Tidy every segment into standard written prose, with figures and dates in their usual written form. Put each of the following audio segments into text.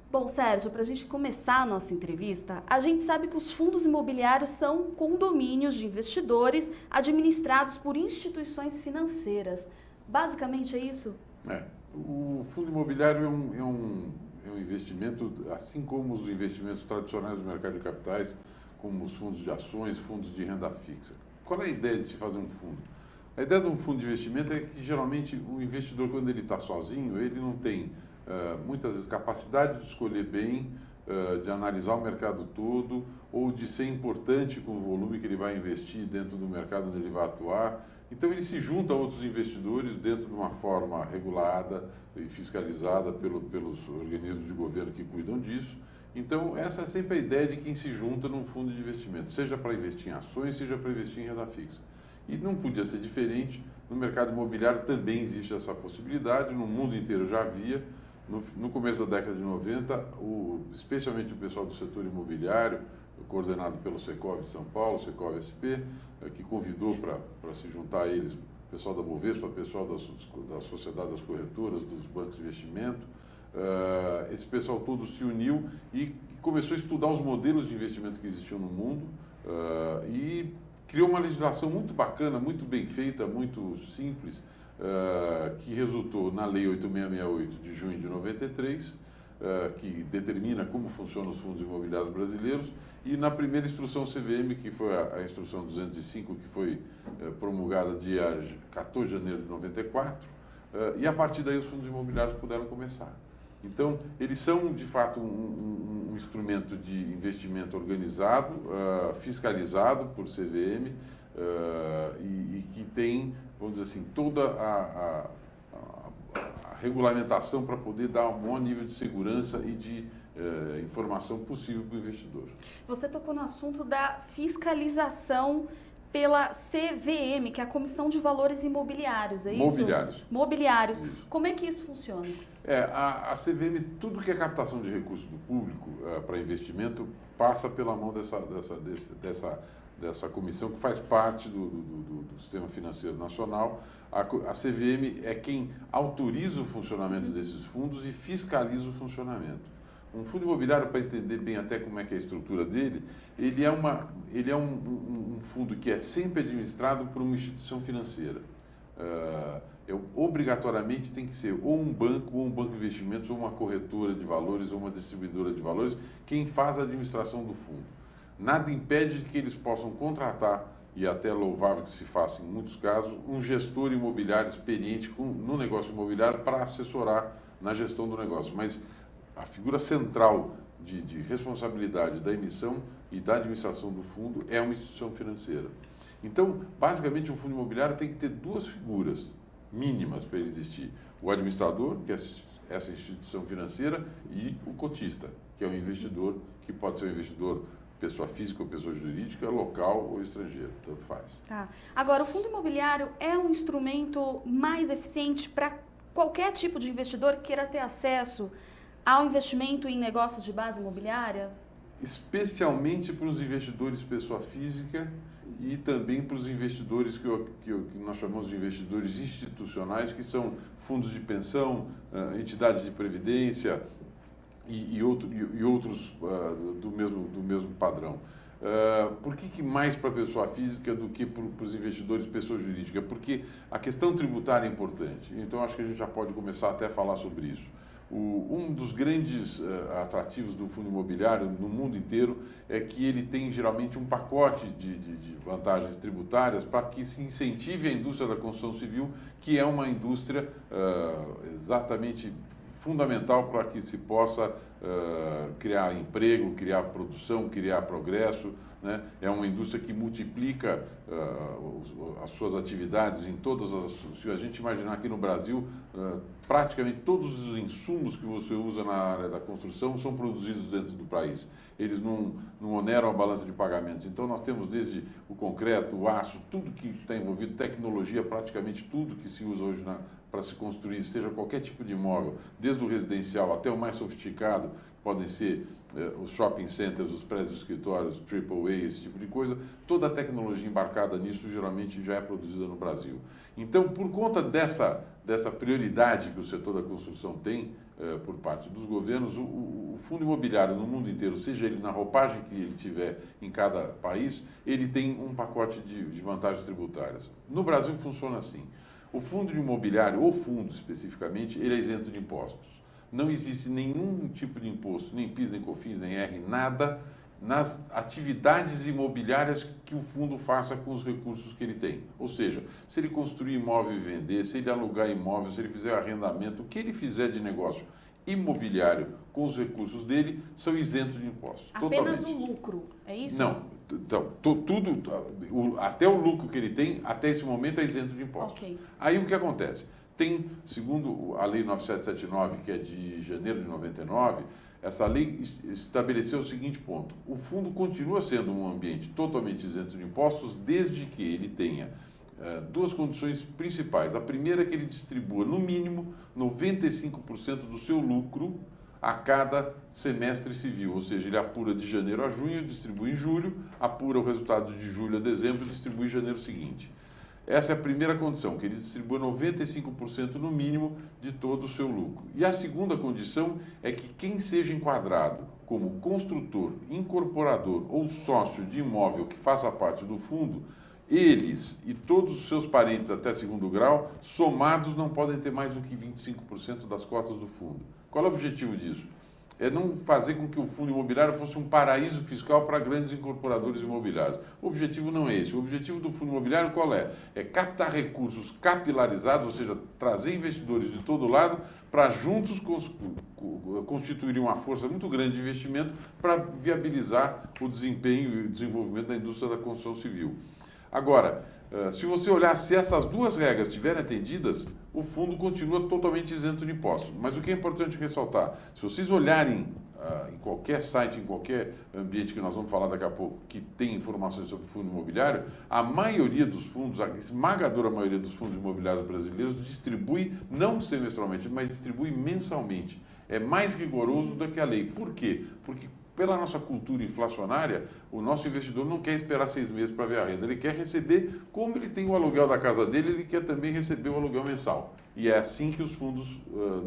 Bom, Sérgio, para a gente começar a nossa entrevista, a gente sabe que os fundos imobiliários são condomínios de investidores administrados por instituições financeiras. Basicamente é isso? É, o fundo imobiliário é um investimento, assim como os investimentos tradicionais do mercado de capitais, como os fundos de ações, fundos de renda fixa. Qual é a ideia de se fazer um fundo? A ideia de um fundo de investimento é que, geralmente, o investidor, quando ele está sozinho, ele não tem, muitas vezes, capacidade de escolher bem, de analisar o mercado todo, ou de ser importante com o volume que ele vai investir dentro do mercado onde ele vai atuar. Então, ele se junta a outros investidores dentro de uma forma regulada e fiscalizada pelos organismos de governo que cuidam disso. Então, essa é sempre a ideia de quem se junta num fundo de investimento, seja para investir em ações, seja para investir em renda fixa. E não podia ser diferente, no mercado imobiliário também existe essa possibilidade, no mundo inteiro já havia. No começo da década de 90, especialmente o pessoal do setor imobiliário, coordenado pelo Secov de São Paulo, Secov SP, que convidou para se juntar a eles o pessoal da Bovespa, o pessoal da Sociedade das Corretoras, dos bancos de investimento. Esse pessoal todo se uniu e começou a estudar os modelos de investimento que existiam no mundo e criou uma legislação muito bacana, muito bem feita, muito simples, que resultou na Lei 8668 de junho de 93, que determina como funcionam os fundos imobiliários brasileiros, e na primeira instrução CVM, que foi a instrução 205, que foi promulgada dia 14 de janeiro de 94, e a partir daí os fundos imobiliários puderam começar. Então, eles são, de fato, um instrumento de investimento organizado, fiscalizado por CVM, e que tem, vamos dizer assim, toda a regulamentação para poder dar um bom nível de segurança e de informação possível para o investidor. Você tocou no assunto da fiscalização pela CVM, que é a Comissão de Valores Imobiliários, é isso? Mobiliários. Mobiliários. Isso. Como é que isso funciona? A CVM, tudo que é captação de recursos do público para investimento, passa pela mão dessa comissão que faz parte do Sistema Financeiro Nacional. A CVM é quem autoriza o funcionamento desses fundos e fiscaliza o funcionamento. Um fundo imobiliário, para entender bem até como é que é a estrutura dele, ele é um fundo que é sempre administrado por uma instituição financeira. Obrigatoriamente tem que ser ou um banco de investimentos, ou uma corretora de valores, ou uma distribuidora de valores, quem faz a administração do fundo. Nada impede de que eles possam contratar, e até louvável que se faça em muitos casos, um gestor imobiliário experiente no negócio imobiliário para assessorar na gestão do negócio. Mas a figura central de responsabilidade da emissão e da administração do fundo é uma instituição financeira. Então, basicamente, um fundo imobiliário tem que ter duas figuras mínimas para ele existir. O administrador, que é essa instituição financeira, e o cotista, que é o investidor, que pode ser um investidor pessoa física ou pessoa jurídica, local ou estrangeiro, tanto faz. Tá. Agora, o fundo imobiliário é um instrumento mais eficiente para qualquer tipo de investidor que queira ter acesso ao investimento em negócios de base imobiliária? Especialmente para os investidores pessoa física e também para os investidores que nós chamamos de investidores institucionais, que são fundos de pensão, entidades de previdência e outros do mesmo padrão. Por que mais para a pessoa física do que para os investidores pessoa jurídica? Porque a questão tributária é importante. Então, acho que a gente já pode começar até a falar sobre isso. Um dos grandes atrativos do fundo imobiliário no mundo inteiro é que ele tem geralmente um pacote de vantagens tributárias para que se incentive a indústria da construção civil, que é uma indústria exatamente fundamental para que se possa criar emprego, criar produção, criar progresso, né? É uma indústria que multiplica as suas atividades em todas as... Se a gente imaginar aqui no Brasil, praticamente todos os insumos que você usa na área da construção são produzidos dentro do país. Eles não oneram a balança de pagamentos. Então, nós temos desde o concreto, o aço, tudo que está envolvido, tecnologia, praticamente tudo que se usa hoje para se construir, seja qualquer tipo de imóvel, desde o residencial até o mais sofisticado, podem ser os shopping centers, os prédios de escritórios, AAA, esse tipo de coisa. Toda a tecnologia embarcada nisso geralmente já é produzida no Brasil. Então, por conta dessa prioridade que o setor da construção tem por parte dos governos, o o fundo imobiliário no mundo inteiro, seja ele na roupagem que ele tiver em cada país, ele tem um pacote de vantagens tributárias. No Brasil funciona assim. O fundo imobiliário, ou fundo especificamente, ele é isento de impostos. Não existe nenhum tipo de imposto, nem PIS, nem COFINS, nem R, nada nas atividades imobiliárias que o fundo faça com os recursos que ele tem. Ou seja, se ele construir imóvel e vender, se ele alugar imóvel, se ele fizer arrendamento, o que ele fizer de negócio imobiliário com os recursos dele são isentos de impostos. Apenas totalmente. o lucro, é isso? Não, então, tudo, até o lucro que ele tem, até esse momento é isento de impostos. Ok. Aí o que acontece? Tem, segundo a Lei 9779, que é de janeiro de 99, essa lei estabeleceu o seguinte ponto: o fundo continua sendo um ambiente totalmente isento de impostos, desde que ele tenha duas condições principais. A primeira é que ele distribua, no mínimo, 95% do seu lucro a cada semestre civil, ou seja, ele apura de janeiro a junho, distribui em julho, apura o resultado de julho a dezembro e distribui em janeiro seguinte. Essa é a primeira condição, que ele distribua 95% no mínimo de todo o seu lucro. E a segunda condição é que quem seja enquadrado como construtor, incorporador ou sócio de imóvel que faça parte do fundo, eles e todos os seus parentes até segundo grau, somados, não podem ter mais do que 25% das cotas do fundo. Qual é o objetivo disso? É não fazer com que o fundo imobiliário fosse um paraíso fiscal para grandes incorporadores imobiliários. O objetivo não é esse. O objetivo do fundo imobiliário qual é? É captar recursos capilarizados, ou seja, trazer investidores de todo lado para juntos constituir uma força muito grande de investimento para viabilizar o desempenho e o desenvolvimento da indústria da construção civil. Agora, se você olhar, se essas duas regras estiverem atendidas, o fundo continua totalmente isento de impostos. Mas o que é importante ressaltar, se vocês olharem em qualquer site, em qualquer ambiente que nós vamos falar daqui a pouco, que tem informações sobre fundo imobiliário, a maioria dos fundos, a esmagadora maioria dos fundos imobiliários brasileiros distribui, não semestralmente, mas distribui mensalmente. É mais rigoroso do que a lei. Por quê? Porque pela nossa cultura inflacionária, o nosso investidor não quer esperar 6 meses para ver a renda. Ele quer receber, como ele tem o aluguel da casa dele, ele quer também receber o aluguel mensal. E é assim que os fundos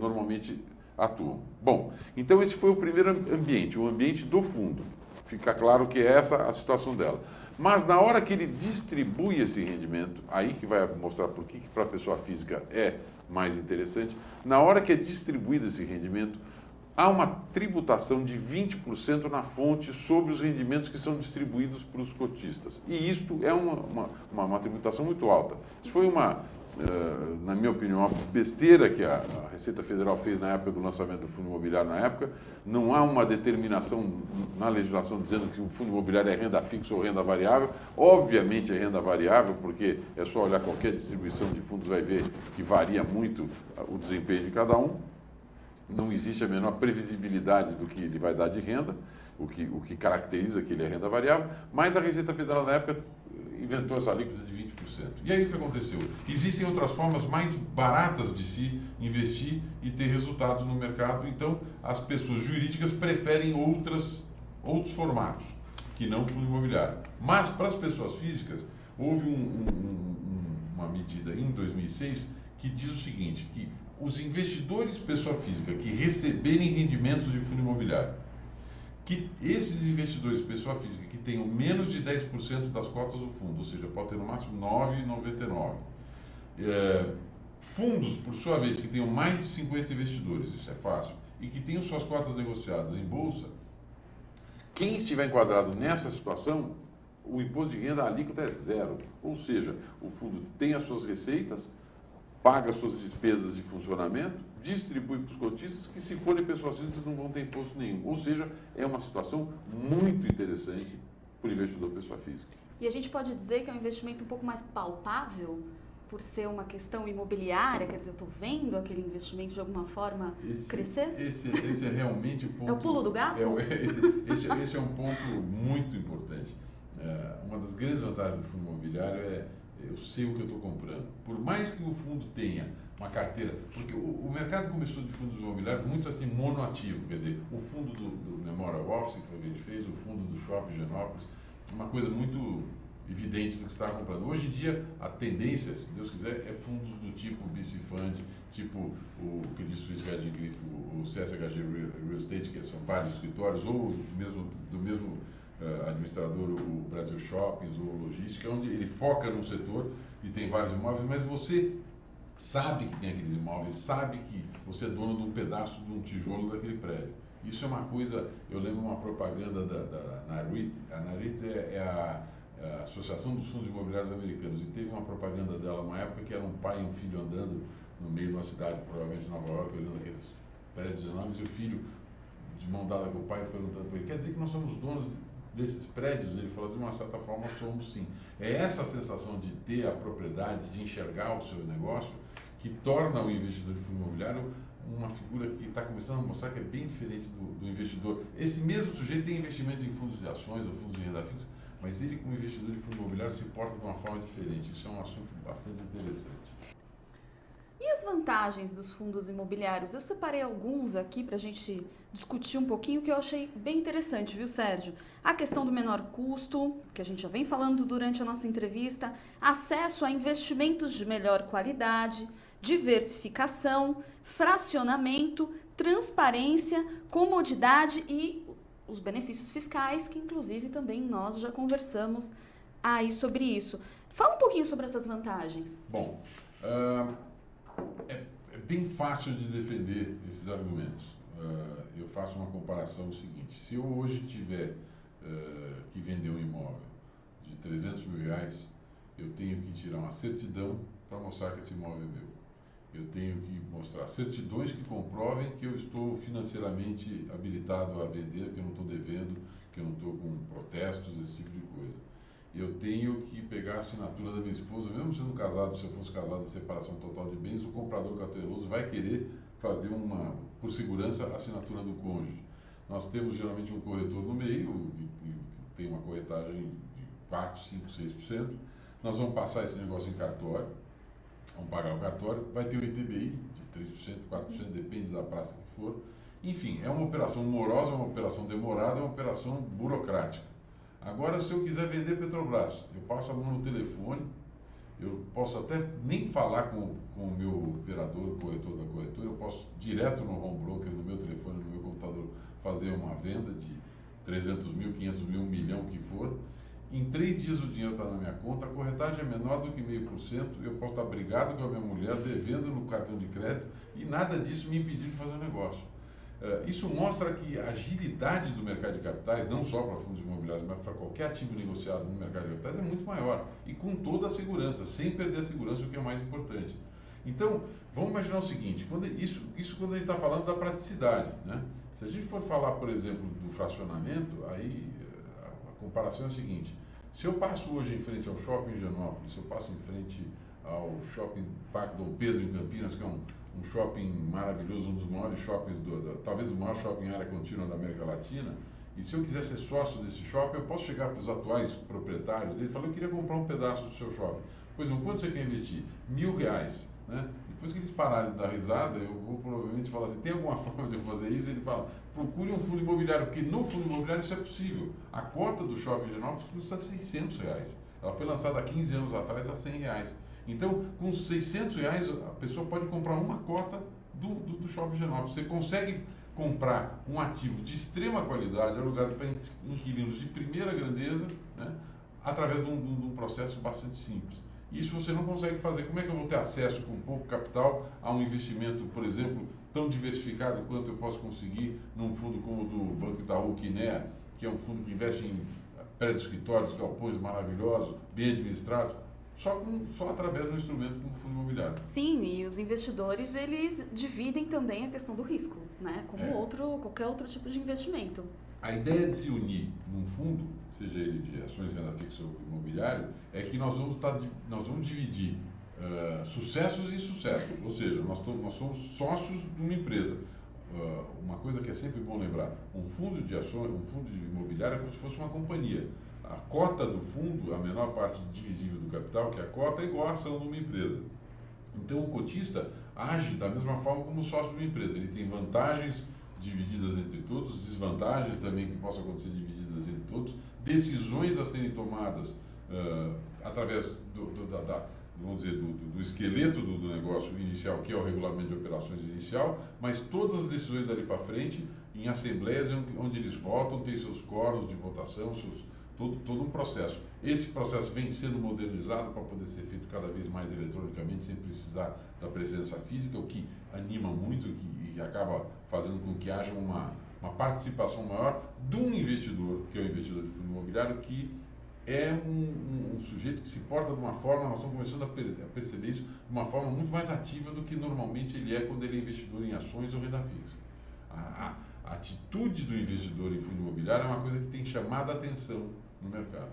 normalmente atuam. Bom, então esse foi o primeiro ambiente, o ambiente do fundo. Fica claro que é essa a situação dela. Mas na hora que ele distribui esse rendimento, aí que vai mostrar por que para a pessoa física é mais interessante, na hora que é distribuído esse rendimento, há uma tributação de 20% na fonte sobre os rendimentos que são distribuídos para os cotistas. E isto é uma tributação muito alta. Isso foi na minha opinião, uma besteira que a Receita Federal fez na época do lançamento do fundo imobiliário na época. Não há uma determinação na legislação dizendo que o fundo imobiliário é renda fixa ou renda variável. Obviamente é renda variável, porque é só olhar qualquer distribuição de fundos, vai ver que varia muito o desempenho de cada um. Não existe a menor previsibilidade do que ele vai dar de renda, o que caracteriza que ele é renda variável, mas a Receita Federal na época inventou essa alíquota de 20%. E aí o que aconteceu? Existem outras formas mais baratas de se investir e ter resultados no mercado, então as pessoas jurídicas preferem outros formatos, que não o fundo imobiliário. Mas para as pessoas físicas, houve uma medida em 2006 que diz o seguinte, que os investidores pessoa física que receberem rendimentos de fundo imobiliário, que esses investidores pessoa física que tenham menos de 10% das cotas do fundo, ou seja, pode ter no máximo 9,99%. Fundos, por sua vez, que tenham mais de 50 investidores, isso é fácil, e que tenham suas cotas negociadas em bolsa, quem estiver enquadrado nessa situação, o imposto de renda, a alíquota é zero. Ou seja, o fundo tem as suas receitas, paga suas despesas de funcionamento, distribui para os cotistas, que se forem pessoas físicas não vão ter imposto nenhum. Ou seja, é uma situação muito interessante para o investidor pessoa física. E a gente pode dizer que é um investimento um pouco mais palpável, por ser uma questão imobiliária, quer dizer, eu estou vendo aquele investimento de alguma forma crescer? Esse é realmente o ponto... É o pulo do gato? Esse é um ponto muito importante. Uma das grandes vantagens do fundo imobiliário é eu sei o que eu estou comprando. Por mais que o fundo tenha uma carteira, porque o mercado começou de fundos imobiliários muito assim monoativo, quer dizer, o fundo do Memorial Office, que foi o que a gente fez, o fundo do Shopping Genópolis, uma coisa muito evidente do que você está comprando. Hoje em dia, a tendência, se Deus quiser, é fundos do tipo BC Fund, tipo o Credit Suisse Hedging Grifo, o CSHG Real Estate, que são vários escritórios, ou do mesmo administrador, o Brasil Shoppings, ou Logística, onde ele foca num setor e tem vários imóveis, mas você sabe que tem aqueles imóveis, sabe que você é dono de um pedaço de um tijolo daquele prédio. Isso é uma coisa, eu lembro uma propaganda da NAREIT. A NAREIT é a Associação dos Fundos Imobiliários Americanos, e teve uma propaganda dela uma época que era um pai e um filho andando no meio de uma cidade, provavelmente Nova York, olhando aqueles prédios enormes, e o filho de mão dada com o pai perguntando para ele: quer dizer que nós somos donos desses prédios? Ele falou: de uma certa forma somos, sim. É essa sensação de ter a propriedade, de enxergar o seu negócio, que torna o investidor de fundo imobiliário uma figura que está começando a mostrar que é bem diferente do investidor. Esse mesmo sujeito tem investimentos em fundos de ações ou fundos de renda fixa, mas ele, como investidor de fundo imobiliário, se porta de uma forma diferente. Isso é um assunto bastante interessante. E as vantagens dos fundos imobiliários? Eu separei alguns aqui para a gente discutir um pouquinho, que eu achei bem interessante, viu, Sérgio? A questão do menor custo, que a gente já vem falando durante a nossa entrevista, acesso a investimentos de melhor qualidade, diversificação, fracionamento, transparência, comodidade e os benefícios fiscais, que inclusive também nós já conversamos aí sobre isso. Fala um pouquinho sobre essas vantagens. Bom, é bem fácil de defender esses argumentos. Eu faço uma comparação seguinte: se eu hoje tiver que vender um imóvel de R$300 mil, eu tenho que tirar uma certidão para mostrar que esse imóvel é meu. Eu tenho que mostrar certidões que comprovem que eu estou financeiramente habilitado a vender, que eu não estou devendo, que eu não estou com protestos, esse tipo de coisa. Eu tenho que pegar a assinatura da minha esposa, mesmo sendo casado. Se eu fosse casado em separação total de bens, o comprador cauteloso vai querer fazer por segurança, a assinatura do cônjuge. Nós temos geralmente um corretor no meio, que tem uma corretagem de 4, 5, 6%. Nós vamos passar esse negócio em cartório, vamos pagar o cartório, vai ter o ITBI de 3%, 4%, depende da praça que for. Enfim, é uma operação morosa, é uma operação demorada, é uma operação burocrática. Agora, se eu quiser vender Petrobras, eu passo a mão no telefone, eu posso até nem falar com o meu operador, o corretor da corretora, eu posso direto no home broker, no meu telefone, no meu computador, fazer uma venda de 300 mil, 500 mil, 1 milhão, o que for. Em 3 dias o dinheiro está na minha conta, a corretagem é menor do que 0,5%, eu posso estar brigado com a minha mulher, devendo no cartão de crédito, e nada disso me impedir de fazer o negócio. Isso mostra que a agilidade do mercado de capitais, não só para fundos imobiliários, mas para qualquer ativo negociado no mercado de capitais, é muito maior. E com toda a segurança, sem perder a segurança, o que é mais importante. Então, vamos imaginar o seguinte: quando a gente está falando da praticidade, né? Se a gente for falar, por exemplo, do fracionamento, aí a comparação é o seguinte: se eu passo hoje em frente ao Shopping Higienópolis, se eu passo em frente ao Shopping Parque Dom Pedro, em Campinas, que é um shopping maravilhoso, um dos maiores shoppings, talvez o maior shopping em área contínua da América Latina, e se eu quiser ser sócio desse shopping, eu posso chegar para os atuais proprietários dele e falar: eu queria comprar um pedaço do seu shopping. Pois não, quanto você quer investir? R$1.000, né? Depois que eles pararem de dar risada, eu vou provavelmente falar assim: tem alguma forma de eu fazer isso? Ele fala: procure um fundo imobiliário, porque no fundo imobiliário isso é possível. A cota do Shopping Higienópolis custa R$600. Ela foi lançada há 15 anos atrás a R$100. Então, com R$600, a pessoa pode comprar uma cota do Shopping Higienópolis. Você consegue comprar um ativo de extrema qualidade, alugado para inquilinos de primeira grandeza, né, através de um processo bastante simples. Isso você não consegue fazer. Como é que eu vou ter acesso com pouco capital a um investimento, por exemplo, tão diversificado quanto eu posso conseguir num fundo como o do Banco Itaú Quinéa, que é um fundo que investe em prédios, escritórios, galpões maravilhosos, bem administrados? Só através de um instrumento como o fundo imobiliário. Sim, e os investidores, eles dividem também a questão do risco, né? Como qualquer outro tipo de investimento. A ideia de se unir num fundo, seja ele de ações, renda fixa ou imobiliário, é que nós vamos dividir sucessos e insucessos. Ou seja, nós somos sócios de uma empresa. Uma coisa que é sempre bom lembrar: um fundo de ações, um fundo de imobiliário é como se fosse uma companhia. A cota do fundo, a menor parte divisível do capital, que é a cota, é igual a ação de uma empresa. Então, o cotista age da mesma forma como o sócio de uma empresa. Ele tem vantagens divididas entre todos, desvantagens também que possam acontecer divididas entre todos, decisões a serem tomadas através vamos dizer, do esqueleto do negócio inicial, que é o regulamento de operações inicial, mas todas as decisões dali para frente, em assembleias onde eles votam, tem seus quóruns de votação, todo um processo. Esse processo vem sendo modernizado para poder ser feito cada vez mais eletronicamente, sem precisar da presença física, o que anima muito e acaba fazendo com que haja uma participação maior de um investidor, que é o investidor de fundo imobiliário, que é um sujeito que se porta de uma forma, nós estamos começando a perceber isso, de uma forma muito mais ativa do que normalmente ele é quando ele é investidor em ações ou renda fixa. A atitude do investidor em fundo imobiliário é uma coisa que tem chamado a atenção no mercado.